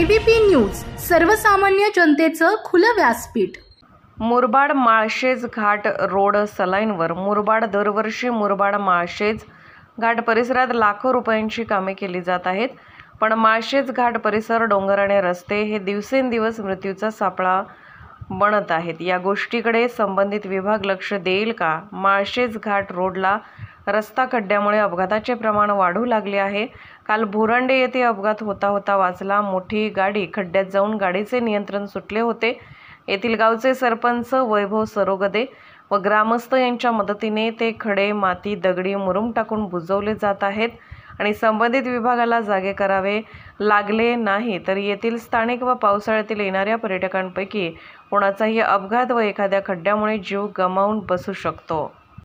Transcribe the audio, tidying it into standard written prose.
IVP news, सर्वसामान्य जनतेचं खुलं व्यासपीठ। मुरबाड माळशेज घाट रोड सलाईनवर मुरबाड दरवर्षी मुरबाड माळशेज घाट परिसरात लाखो रुपयांची कामे केली जात आहेत, पण माळशेज घाट परिसर, डोंगराने रस्ते हे दिवसेंदिवस मृत्यूचा सापळा बनत आहेत। या गोष्टीकडे संबंधित विभाग लक्ष देईल का? माळशेज घाट रोडला रस्ता खड्ड्यामुळे अपघाताचे प्रमाण वाढू लागले आहे। काल भुरांडे येथे अपघात होता वाचला। मोठी गाडी खड्ड्यात जाऊन गाडीचे नियंत्रण सुटले होते। येथील गावचे सरपंच वैभव सरोगदे व ग्रामस्थ यांच्या मदतीने ते खडे, माती, दगडी, मुरुम टाकून बुजवले जात आहेत आणि संबंधित विभागाला जागे करावे लागले नाही तर येथील स्थानिक व पावसाळ्यातील येणाऱ्या पर्यटकांपैकी कोणाचाही अपघात व एखाद्या खड्ड्यामुळे जीव गमावून बसू शकतो।